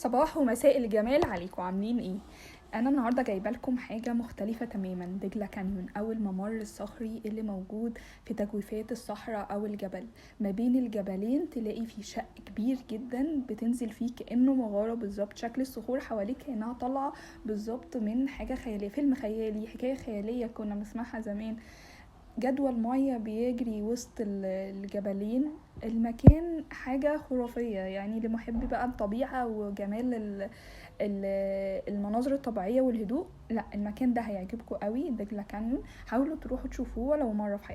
صباح ومساء الجمال عليكم، عاملين ايه؟ انا النهارده جايبه لكم حاجه مختلفه تماما. دجله كانيون او الممر الصخري اللي موجود في تجويفات الصحراء او الجبل. ما بين الجبلين تلاقي في شق كبير جدا بتنزل فيه كانه مغاره بالظبط. شكل الصخور حواليك كانها طالعه بالظبط من حاجه خياليه، فيلم خيالي، حكايه خياليه كنا بنسمعها زمان. جدول مية بيجري وسط الجبلين. المكان حاجة خرافية، يعني لمحب بقى الطبيعة وجمال المناظر الطبيعية والهدوء. لا، المكان ده هيعجبكم قوي، دجلة كانيون. حاولوا تروحوا تشوفوه ولو مرة في حياتكم.